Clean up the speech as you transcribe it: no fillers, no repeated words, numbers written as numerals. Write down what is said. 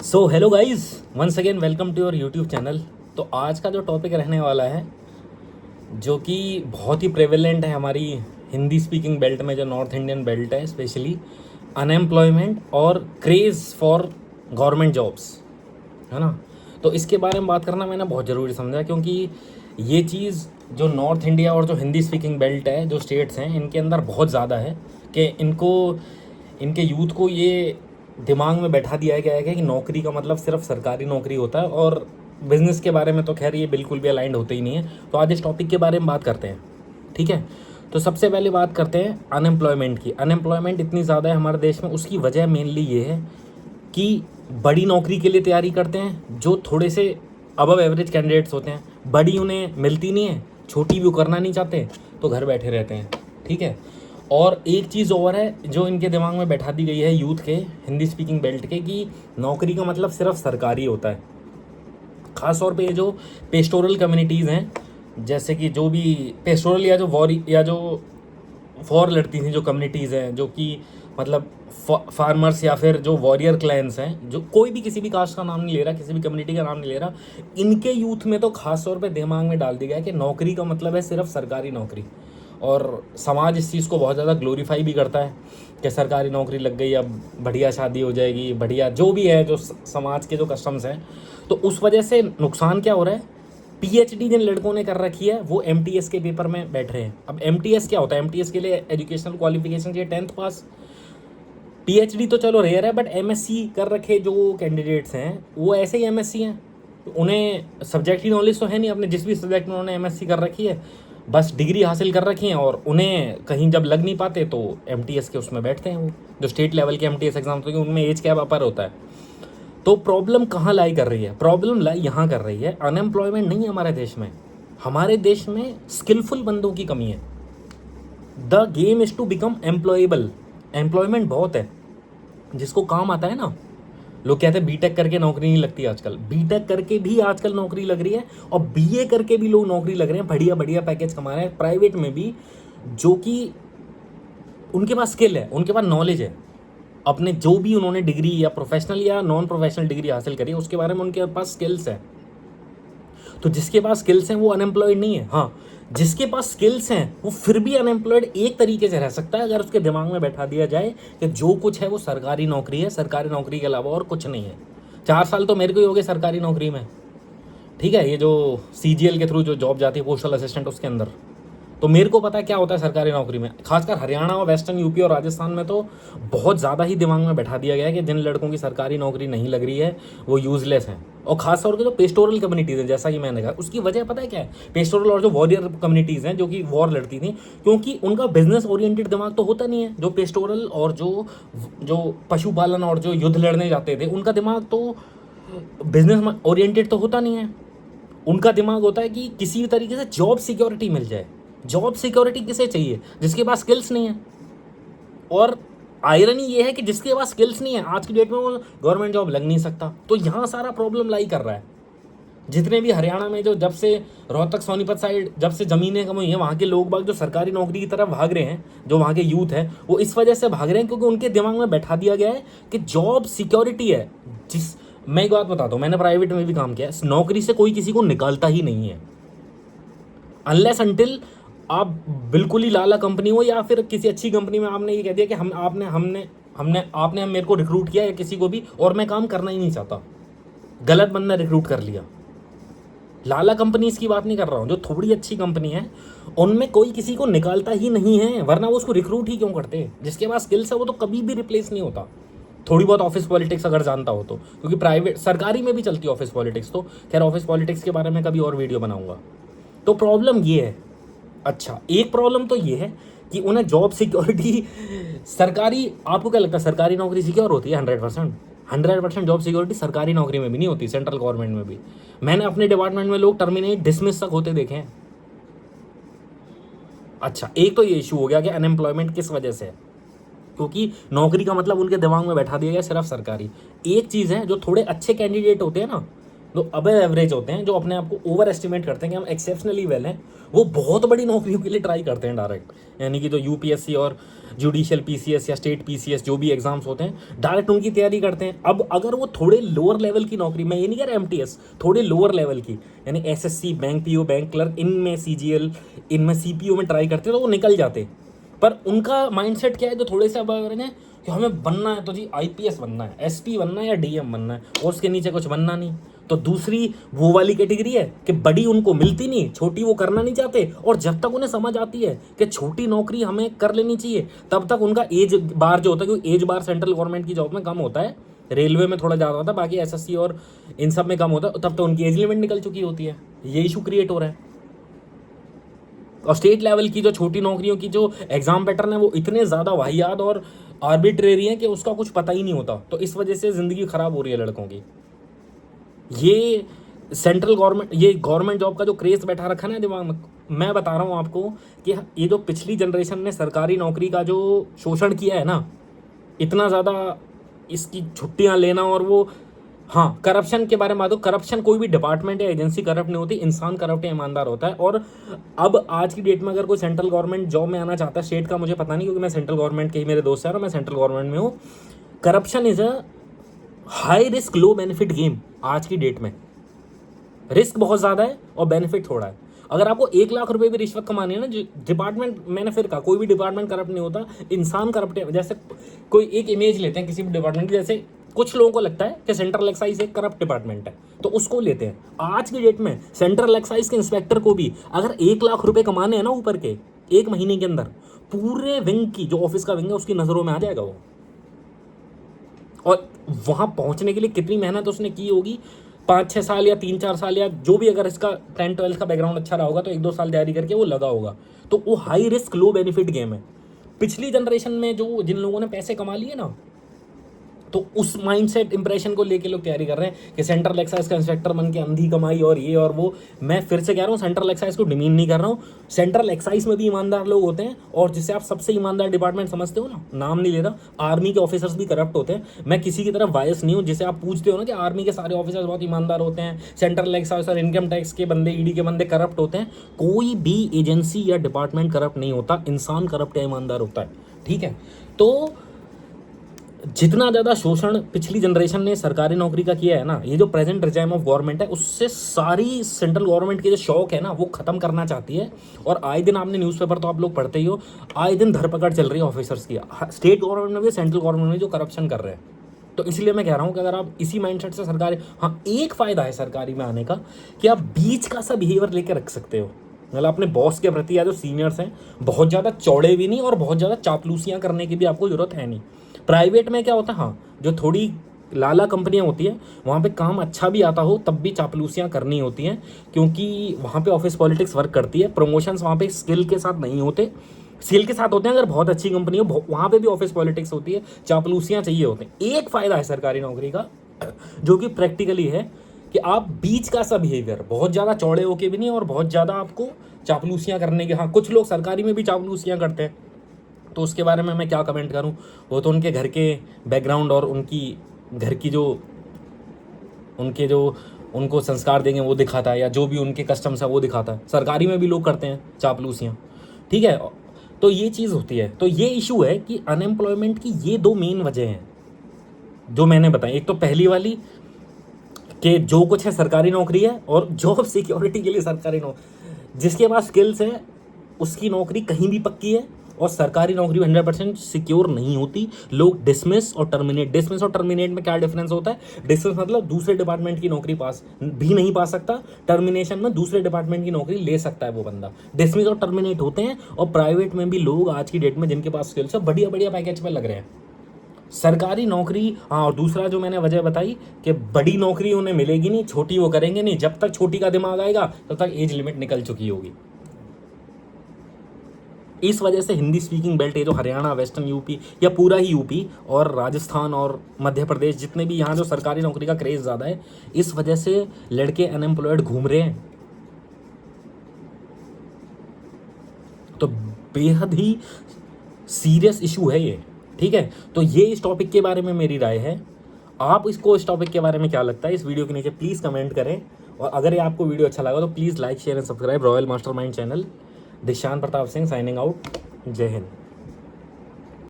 So hello guys, once again welcome to your YouTube channel. तो आज का जो टॉपिक रहने वाला है, जो कि बहुत ही प्रेवेलेंट है हमारी हिंदी स्पीकिंग बेल्ट में, जो नॉर्थ इंडियन बेल्ट है, स्पेशली अनएम्प्लॉयमेंट और क्रेज़ फॉर गवर्नमेंट जॉब्स, है ना। तो इसके बारे में बात करना मैंने बहुत ज़रूरी समझा, क्योंकि ये चीज़ जो नॉर्थ इंडिया और जो हिंदी स्पीकिंग बेल्ट है, जो स्टेट्स हैं, इनके अंदर बहुत ज़्यादा है कि इनके यूथ को ये दिमाग में बैठा दिया गया है कि नौकरी का मतलब सिर्फ सरकारी नौकरी होता है, और बिजनेस के बारे में तो खैर ये बिल्कुल भी अलाइंड होते ही नहीं है। तो आज इस टॉपिक के बारे में बात करते हैं, ठीक है। तो सबसे पहले बात करते हैं अनएम्प्लॉयमेंट की। अनएम्प्लॉयमेंट इतनी ज़्यादा है हमारे देश में, उसकी वजह मेनली ये है कि बड़ी नौकरी के लिए तैयारी करते हैं जो थोड़े से अबव एवरेज कैंडिडेट्स होते हैं, बड़ी उन्हें मिलती नहीं है, छोटी भी वो करना नहीं चाहते, तो घर बैठे रहते हैं, ठीक है। और एक चीज़ और है जो इनके दिमाग में बैठा दी गई है यूथ के, हिंदी स्पीकिंग बेल्ट के, कि नौकरी का मतलब सिर्फ सरकारी होता है। ख़ास तौर पे ये जो पेस्टोरल कम्युनिटीज़ हैं, जैसे कि जो भी पेस्टोरल या जो फॉर लड़ती थी जो कम्युनिटीज़ हैं, जो कि मतलब फार्मर्स या फिर जो वॉरियर क्लैंस हैं, जो कोई भी किसी भी कास्ट का नाम नहीं ले रहा, किसी भी कम्युनिटी का नाम नहीं ले रहा, इनके यूथ में तो खास तौर पे दिमाग में डाल दिया गया है कि नौकरी का मतलब है सिर्फ सरकारी नौकरी। और समाज इस चीज़ को बहुत ज़्यादा ग्लोरीफाई भी करता है कि सरकारी नौकरी लग गई, अब बढ़िया शादी हो जाएगी, बढ़िया जो भी है, जो समाज के जो कस्टम्स हैं। तो उस वजह से नुकसान क्या हो रहा है, पीएचडी जिन लड़कों ने कर रखी है वो एमटीएस के पेपर में बैठ रहे हैं। अब एमटीएस क्या होता है, एमटीएस के लिए एजुकेशनल क्वालिफिकेशन चाहिए 10th पास। पीएचडी तो चलो रेयर है, बट एमएससी कर रखे जो कैंडिडेट्स हैं वो ऐसे ही एमएससी हैं, तो उन्हें सब्जेक्ट की नॉलेज तो है नहीं, अपने जिस भी सब्जेक्ट में उन्होंने एमएससी कर रखी है, बस डिग्री हासिल कर रखी है, और उन्हें कहीं जब लग नहीं पाते तो एमटीएस के उसमें बैठते हैं। वो जो स्टेट लेवल के एमटीएस एग्जाम होते हैं उनमें एज कैप अपर होता है। तो प्रॉब्लम कहाँ लाई कर रही है, प्रॉब्लम लाई यहाँ कर रही है, अनएम्प्लॉयमेंट नहीं है हमारे देश में। हमारे देश में स्किलफुल बंदों की कमी है। The game is to become employable. Employment बहुत है, जिसको काम आता है ना। लोग कहते हैं बीटेक करके नौकरी नहीं लगती आजकल, बीटेक करके भी आजकल नौकरी लग रही है, और बीए करके भी लोग नौकरी लग रहे हैं, बढ़िया बढ़िया पैकेज कमा रहे हैं प्राइवेट में भी, जो कि उनके पास स्किल है, उनके पास नॉलेज है, अपने जो भी उन्होंने डिग्री या प्रोफेशनल या नॉन प्रोफेशनल डिग्री हासिल करी है उसके बारे में उनके पास स्किल्स है। तो जिसके पास स्किल्स हैं वो अनएम्प्लॉयड नहीं है। हाँ, जिसके पास स्किल्स हैं वो फिर भी अनएम्प्लॉयड एक तरीके से रह सकता है, अगर उसके दिमाग में बैठा दिया जाए कि जो कुछ है वो सरकारी नौकरी है, सरकारी नौकरी के अलावा और कुछ नहीं है। 4 साल तो मेरे को ही हो गए सरकारी नौकरी में, ठीक है। ये जो सीजीएल के थ्रू जो जॉब जाती है, पोस्टल असिस्टेंट, उसके अंदर तो मेरे को पता है क्या होता है सरकारी नौकरी में। खासकर हरियाणा और वेस्टर्न यूपी और राजस्थान में तो बहुत ज़्यादा ही दिमाग में बैठा दिया गया है कि जिन लड़कों की सरकारी नौकरी नहीं लग रही है वो यूजलेस हैं। और खासतौर पर जो पेस्टोरल कम्युनिटीज़ हैं, जैसा कि मैंने कहा, उसकी वजह पता है क्या है। पेस्टोरल और जो वॉरियर कम्युनिटीज़ हैं जो कि वॉर लड़ती थी, क्योंकि उनका बिजनेस ओरिएंटेड दिमाग तो होता नहीं है। जो पेस्टोरल और जो पशुपालन और जो युद्ध लड़ने जाते थे, उनका दिमाग तो बिजनेस ओरिएंटेड तो होता नहीं है। उनका दिमाग होता है कि किसी भी तरीके से जॉब सिक्योरिटी मिल जाए। जॉब सिक्योरिटी किसे चाहिए, जिसके पास स्किल्स नहीं है। और आयरनी ये है कि जिसके पास स्किल्स नहीं है आज की डेट में वो गवर्नमेंट जॉब लग नहीं सकता। तो यहाँ सारा प्रॉब्लम लाई कर रहा है। जितने भी हरियाणा में जो जब से रोहतक सोनीपत साइड जब से ज़मीनें कम हुई हैं, वहाँ के लोग बाग जो सरकारी नौकरी की तरफ भाग रहे हैं, जो वहाँ के यूथ है, वो इस वजह से भाग रहे हैं क्योंकि उनके दिमाग में बैठा दिया गया है कि जॉब सिक्योरिटी है। मैं एक बात बताता हूँ, मैंने प्राइवेट में भी काम किया है, नौकरी से कोई किसी को निकालता ही नहीं है, अनलेस अनटिल आप बिल्कुल ही लाला कंपनी हो, या फिर किसी अच्छी कंपनी में आपने ये कह दिया कि आपने मेरे को रिक्रूट किया, या किसी को भी, और मैं काम करना ही नहीं चाहता, गलत बंदा रिक्रूट कर लिया। लाला कंपनीज की बात नहीं कर रहा हूँ, जो थोड़ी अच्छी कंपनी है उनमें कोई किसी को निकालता ही नहीं है, वरना वो उसको रिक्रूट ही क्यों करते। जिसके पास स्किल्स है वो तो कभी भी रिप्लेस नहीं होता। थोड़ी बहुत ऑफिस पॉलिटिक्स अगर जानता हो तो, क्योंकि प्राइवेट सरकारी में भी चलती है ऑफिस पॉलिटिक्स, तो खैर ऑफिस पॉलिटिक्स के बारे में कभी और वीडियो बनाऊंगा। तो प्रॉब्लम ये है। अच्छा, एक प्रॉब्लम तो ये है कि उन्हें जॉब सिक्योरिटी सरकारी, आपको क्या लगता है सरकारी नौकरी सिक्योर होती है? 100% जॉब सिक्योरिटी सरकारी नौकरी में भी नहीं होती, सेंट्रल गवर्नमेंट में भी। मैंने अपने डिपार्टमेंट में लोग टर्मिनेट डिसमिस तक होते देखे हैं। अच्छा, एक तो ये इशू हो गया कि अनएम्प्लॉयमेंट किस वजह से है, क्योंकि नौकरी का मतलब उनके दिमाग में बैठा दिया गया सिर्फ सरकारी। एक चीज़ है, जो थोड़े अच्छे कैंडिडेट होते हैं ना, जो अब एवरेज होते हैं, जो अपने आप को ओवर एस्टिमेट करते हैं कि हम एक्सेप्शनली वेल हैं, वो बहुत बड़ी नौकरियों के लिए ट्राई करते हैं डायरेक्ट। यानी कि जो यूपीएससी और जुडिशियल पीसीएस या स्टेट पीसीएस जो भी एग्जाम्स होते हैं, डायरेक्ट उनकी तैयारी करते हैं। अब अगर वो थोड़े लोअर लेवल की नौकरी, मैं ये नहीं कह रहा एमटीएस, थोड़े लोअर लेवल की, यानी SSC, bank PO, bank clerk, इनमें सीजीएल, इनमें सीपीओ में ट्राई करते तो वो निकल जाते। पर उनका माइंडसेट क्या है, जो थोड़े से अब हैं कि हमें बनना है तो जी आईपीएस बनना है, एसपी बनना है या डीएम बनना है, और उसके नीचे कुछ बनना नहीं। तो दूसरी वो वाली कैटेगरी है कि बड़ी उनको मिलती नहीं, छोटी वो करना नहीं चाहते, और जब तक उन्हें समझ आती है कि छोटी नौकरी हमें कर लेनी चाहिए, तब तक उनका एज बार जो होता है, क्योंकि एज बार सेंट्रल गवर्नमेंट की जॉब में कम होता है, रेलवे में थोड़ा ज़्यादा होता है, बाकी एसएससी और इन सब में कम होता है, तब तक उनकी एज लिमिट निकल चुकी होती है। ये इशू क्रिएट हो रहा है। और स्टेट लेवल की जो छोटी नौकरियों की जो एग्जाम पैटर्न है, वो इतने ज़्यादा वाहियात और आर्बिट्रेरी हैं कि उसका कुछ पता ही नहीं होता। तो इस वजह से ज़िंदगी ख़राब हो रही है लड़कों की। ये सेंट्रल गवर्नमेंट, ये गवर्नमेंट जॉब का जो क्रेज़ बैठा रखा है ना दिमाग में, मैं बता रहा हूँ आपको कि ये जो पिछली जनरेशन ने सरकारी नौकरी का जो शोषण किया है ना, इतना ज़्यादा इसकी छुट्टियाँ लेना, और वो, हाँ, करप्शन के बारे में बात हो, करप्शन कोई भी डिपार्टमेंट या एजेंसी करप्ट नहीं होती, इंसान करप्ट या ईमानदार होता है। और अब आज की डेट में अगर कोई सेंट्रल गवर्नमेंट जॉब में आना चाहता है, स्टेट का मुझे पता नहीं, क्योंकि मैं सेंट्रल गवर्नमेंट के ही मेरे दोस्त हैं और मैं सेंट्रल गवर्नमेंट में हूँ। Corruption is a high risk low benefit game. आज की डेट में रिस्क बहुत ज़्यादा है और बेनिफिट थोड़ा है। अगर आपको 1 लाख रुपए भी रिश्वत कमानी है ना, डिपार्टमेंट, मैंने फिर कहा कोई भी डिपार्टमेंट करप्ट नहीं होता, इंसान करप्ट है। जैसे कोई एक इमेज लेते हैं किसी भी डिपार्टमेंट की, जैसे कुछ लोगों को लगता है कि सेंट्रल एक्साइज एक करप्ट डिपार्टमेंट है, तो उसको लेते हैं। आज की डेट में सेंट्रल एक्साइज के इंस्पेक्टर को भी अगर 1 लाख रुपए कमाने हैं ना ऊपर के, 1 महीने के अंदर, पूरे विंग की, जो ऑफिस का विंग है, उसकी नज़रों में आ जाएगा वो। और वहां पहुंचने के लिए कितनी मेहनत उसने की होगी, 5-6 साल या 3-4 साल, या जो भी, अगर इसका 10-12 का बैकग्राउंड अच्छा रहा होगा तो 1-2 साल तैयारी करके वो लगा होगा। तो वो हाई रिस्क लो बेनिफिट गेम है। पिछली जनरेशन में जो जिन लोगों ने पैसे कमा लिए ना, तो उस माइंडसेट इंप्रेशन को लेके लोग तैयारी कर रहे हैं कि सेंट्रल एक्साइज का इंस्पेक्टर बन के अंधी कमाई और ये और वो। मैं फिर से कह रहा हूँ, सेंट्रल एक्साइज को डिमीन नहीं कर रहा हूँ, सेंट्रल एक्साइज में भी ईमानदार लोग होते हैं, और जिसे आप सबसे ईमानदार डिपार्टमेंट समझते हो ना, नाम नहीं ले रहा, आर्मी के ऑफिसर्स भी करप्ट होते हैं। मैं किसी की तरफ वायस नहीं हूँ, जिसे आप पूछते हो ना कि आर्मी के सारे ऑफिसर्स बहुत ईमानदार होते हैं, सेंट्रल एक्साइज और इनकम टैक्स के बंदे, ईडी के बंदे करप्ट होते हैं। कोई भी एजेंसी या डिपार्टमेंट करप्ट नहीं होता, इंसान करप्ट या ईमानदार होता है। ठीक है, तो जितना ज़्यादा शोषण पिछली जनरेशन ने सरकारी नौकरी का किया है ना, ये जो प्रेजेंट रिजाइम ऑफ गवर्नमेंट है, उससे सारी सेंट्रल गवर्नमेंट की जो शौक है ना, वो ख़त्म करना चाहती है। और आए दिन आपने न्यूज़पेपर तो आप लोग पढ़ते ही हो, आए दिन धरपकड़ चल रही है ऑफिसर्स की, स्टेट गवर्नमेंट में भी, सेंट्रल गवर्नमेंट में, जो करप्शन कर रहे हैं। तो इसलिए मैं कह रहा हूँ कि अगर आप इसी माइंडसेट से सरकारी, हाँ, एक फ़ायदा है सरकारी में आने का कि आप बीच का सा बिहेवियर लेकर रख सकते हो। मतलब अपने बॉस के प्रति या जो सीनियर्स हैं, बहुत ज़्यादा चौड़े भी नहीं और बहुत ज़्यादा चापलूसियाँ करने की भी आपको ज़रूरत है नहीं। प्राइवेट में क्या होता है, हाँ, जो थोड़ी लाला कंपनियां होती हैं, वहाँ पे काम अच्छा भी आता हो तब भी चापलूसियाँ करनी होती हैं, क्योंकि वहाँ पे ऑफिस पॉलिटिक्स वर्क करती है। प्रमोशंस वहाँ पे स्किल के साथ नहीं होते, स्किल के साथ होते हैं अगर बहुत अच्छी कंपनी हो, वहाँ पे भी ऑफिस पॉलिटिक्स होती है, चापलूसियाँ चाहिए होते हैं। एक फ़ायदा है सरकारी नौकरी का, जो कि प्रैक्टिकली है, कि आप बीच का सा बिहेवियर, बहुत ज़्यादा चौड़े होके भी नहीं और बहुत ज़्यादा आपको चापलूसियाँ करने के, हाँ, कुछ लोग सरकारी में भी चापलूसियाँ करते हैं, तो उसके बारे में मैं क्या कमेंट करूं, वो तो उनके घर के बैकग्राउंड और उनकी घर की जो, उनके जो उनको संस्कार देंगे वो दिखाता है, या जो भी उनके कस्टम्स है वो दिखाता है। सरकारी में भी लोग करते हैं चापलूसियाँ, ठीक है। तो ये चीज़ होती है। तो ये इशू है कि अनएम्प्लॉयमेंट की ये 2 मेन वजह हैं जो मैंने बताई। एक तो पहली वाली कि जो कुछ है सरकारी नौकरी है, और जॉब सिक्योरिटी के लिए सरकारी नौकरी, जिसके पास स्किल्स है उसकी नौकरी कहीं भी पक्की है, और सरकारी नौकरी 100% सिक्योर नहीं होती। लोग डिसमिस और टर्मिनेट, डिसमिस और टर्मिनेट में क्या डिफरेंस होता है? डिसमिस मतलब दूसरे डिपार्टमेंट की नौकरी पास भी नहीं पा सकता, टर्मिनेशन में दूसरे डिपार्टमेंट की नौकरी ले सकता है वो बंदा। डिसमिस और टर्मिनेट होते हैं। और प्राइवेट में भी लोग आज की डेट में जिनके पास स्किल्स है, बढ़िया बढ़िया पैकेज पे लग रहे हैं। सरकारी नौकरी, हाँ, और दूसरा जो मैंने वजह बताई कि बड़ी नौकरी उन्हें मिलेगी नहीं, छोटी वो करेंगे नहीं। जब तक छोटी का दिमाग आएगा तब तक एज लिमिट निकल चुकी होगी। इस वजह से हिंदी स्पीकिंग बेल्ट, ये जो हरियाणा, वेस्टर्न यूपी या पूरा ही यूपी और राजस्थान और मध्य प्रदेश, जितने भी यहाँ जो सरकारी नौकरी का क्रेज़ ज़्यादा है, इस वजह से लड़के अनएम्प्लॉयड घूम रहे हैं। तो बेहद ही सीरियस इशू है ये, ठीक है। तो ये इस टॉपिक के बारे में मेरी राय है। आप इसको इस टॉपिक के बारे में क्या लगता है इस वीडियो के नीचे प्लीज़ कमेंट करें। और अगर ये आपको वीडियो अच्छा लगा तो please like share and subscribe royal mastermind channel. दिशान Pratap Singh signing out. जय हिंद।